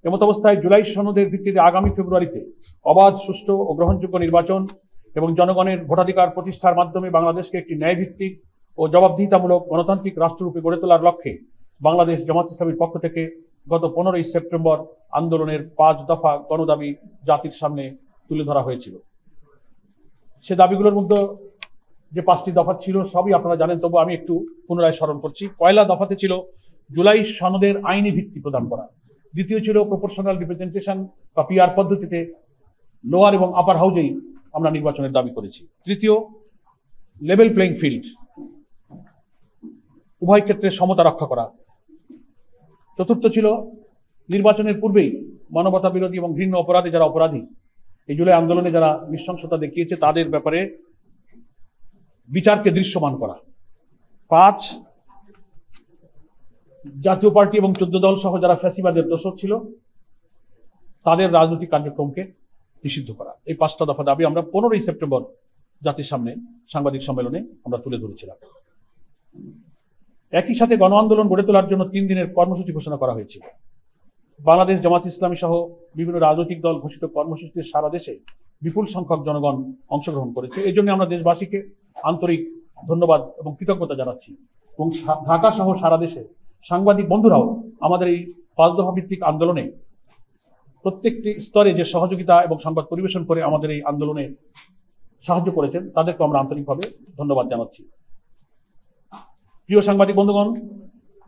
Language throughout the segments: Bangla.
এমত অবস্থায় জুলাই সনদের ভিত্তিতে আগামী ফেব্রুয়ারিতে অবাধ, সুষ্ঠু ও গ্রহণযোগ্য নির্বাচন এবং জনগণের ভোটাধিকার প্রতিষ্ঠার মাধ্যমে বাংলাদেশকে একটি ন্যায়ভিত্তিক ও জবাবদিহিতামূলক গণতান্ত্রিক রাষ্ট্ররূপে গড়ে তোলার লক্ষ্যে বাংলাদেশ জামাত ইসলামীর পক্ষ থেকে গত 15ই সেপ্টেম্বর আন্দোলনের 5 দফা গণদাবি জাতির সামনে তুলে ধরা হয়েছিল। সে দাবিগুলোর মধ্যে যে 5টি দফা ছিল সবই আপনারা জানেন, তবু আমি একটু পুনরায় স্মরণ করছি। পয়লা দফাতে ছিল জুলাই সনদের আইনি ভিত্তি প্রদান করা। দ্বিতীয় ছিল প্রপোর্শনাল রিপ্রেজেন্টেশন বা পিআর পদ্ধতিতে লোয়ার এবং আপার হাউজেই আমরা নির্বাচনের দাবি করেছি। তৃতীয়, লেভেল প্লেইং ফিল্ড, উভয় ক্ষেত্রে সমতা রক্ষা করা। চতুর্থ ছিল নির্বাচনের পূর্বেই মানবতা বিরোধী এবং ঘৃণ্য অপরাধে যারা অপরাধী, এই জুলাই আন্দোলনে যারা নৃশংসতা দেখিয়েছে তাদের ব্যাপারে বিচারকে দৃশ্যমান করা। 5, জাতীয় পার্টি এবং 14 দল সহ যারা ফ্যাসিবাদের দোষর ছিল তাদের রাজনৈতিক কার্যক্রমকে নিষিদ্ধ করা। এই 5টা দফা দাবি আমরা 15ই সেপ্টেম্বর জাতির সামনে সাংবাদিক সম্মেলনে আমরা তুলে ধরেছিলাম। একই সাথে গণ আন্দোলন গড়ে তোলার জন্য 3 দিনের কর্মসূচি ঘোষণা করা হয়েছিল। বাংলাদেশ জামাত ইসলামী সহ বিভিন্ন রাজনৈতিক দল ঘোষিত কর্মসূচিতে সারা দেশে বিপুল সংখ্যক জনগণ অংশগ্রহণ করেছে। এই জন্য আমরা দেশবাসীকে আন্তরিক ধন্যবাদ এবং কৃতজ্ঞতা জানাচ্ছি এবং ঢাকা সহ সারা দেশে সাংবাদিক বন্ধুরাও আমাদের এই 5 দফা ভিত্তিক আন্দোলনে প্রত্যেকটি স্তরে যে সহযোগিতা এবং সংবাদ পরিবেশন করে আমাদের এই আন্দোলনে সাহায্য করেছেন তাদেরকে আমরা আন্তরিকভাবে ধন্যবাদ জানাচ্ছি। প্রিয় সাংবাদিক বন্ধুগণ,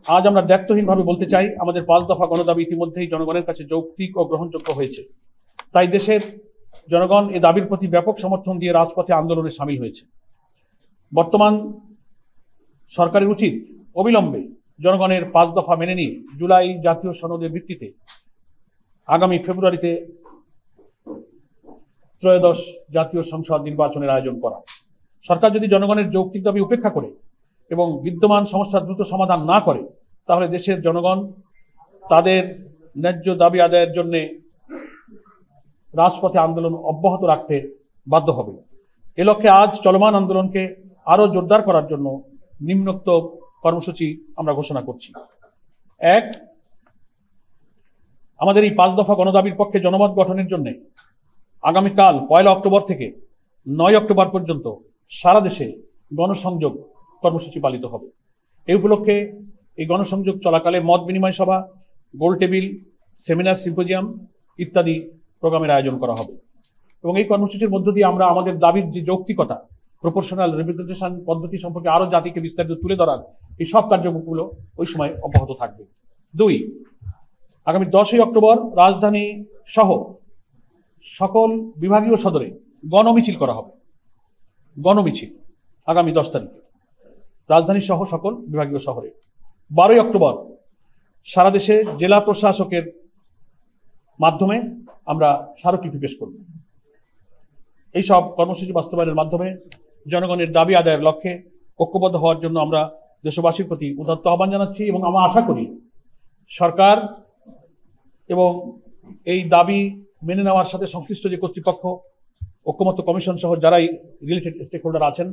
আজ আমরা দায়িত্বহীনভাবে বলতে চাই আমাদের 5 দফা গণদাবি ইতিমধ্যেই জনগণের কাছে যৌক্তিক ও গ্রহণযোগ্য হয়েছে। তাই দেশের জনগণ এই দাবির প্রতি ব্যাপক সমর্থন দিয়ে রাজপথে আন্দোলনে সামিল হয়েছে। বর্তমান সরকারের উচিত অবিলম্বে জনগণের 5 দফা মেনে নিয়ে জুলাই জাতীয় সনদের ভিত্তিতে আগামী ফেব্রুয়ারিতে ত্রয়োদশ জাতীয় সংসদ নির্বাচনের আয়োজন করা। সরকার যদি জনগণের যৌক্তিক দাবি উপেক্ষা করে এবং বিদ্যমান সমস্যার দ্রুত সমাধান না করে তাহলে দেশের জনগণ তাদের ন্যায্য দাবি আদায়ের জন্য রাজপথে আন্দোলন অব্যাহত রাখতে বাধ্য হবে। এ লক্ষ্যে আজ চলমান আন্দোলনকে আরো জোরদার করার জন্য নিম্নোক্ত কর্মসূচি আমরা ঘোষণা করছি। 1, আমাদের এই 5 দফা গণদাবির পক্ষে জনমত গঠনের জন্য আগামীকাল 1 অক্টোবর থেকে 9 অক্টোবর পর্যন্ত সারা দেশে গণসংযোগ কর্মসূচি পালিত হবে। এই উপলক্ষে এই গণসংযোগ চলাকালে মত বিনিময় সভা, গোল টেবিল, সেমিনার, সিম্পোজিয়াম ইত্যাদি প্রোগ্রামের আয়োজন করা হবে এবং এই কর্মসূচির মধ্য দিয়ে আমরা আমাদের দাবির যে যৌক্তিকতা, প্রপোর্শনাল রিপ্রেজেন্টেশন পদ্ধতি সম্পর্কে আরো জাতিকে বিস্তারিত তুলে ধরার এই সব কার্যক্রমগুলো ওই সময় অব্যাহত থাকবে। 2, আগামী 10ই অক্টোবর রাজধানী সহ সকল বিভাগীয় সদরে গণমিছিল করা হবে। গণমিছিল আগামী 10 তারিখে রাজধানী সহ সকল বিভাগীয় শহরে। 12ই অক্টোবর সারা দেশে জেলা প্রশাসকের মাধ্যমে আমরা স্মারকলিপি পেশ করব। এইসব কর্মসূচি বাস্তবায়নের মাধ্যমে জনগণের দাবি আদায়ের লক্ষ্যে ঐক্যবদ্ধ হওয়ার জন্য আমরা দেশবাসীর প্রতি উদাত্ত আহ্বান জানাচ্ছি এবং আমরা আশা করি সরকার এবং এই দাবি মেনে নেওয়ার সাথে সংশ্লিষ্ট যে কর্তৃপক্ষ, ঐক্যমত্য কমিশন সহ যারাই রিলেটেড স্টেক হোল্ডার আছেন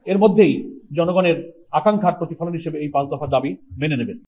এর মধ্যেই জনগণের আকাঙ্ক্ষার প্রতিফলন হিসেবে এই 5 দফা দাবি মেনে নেবেন।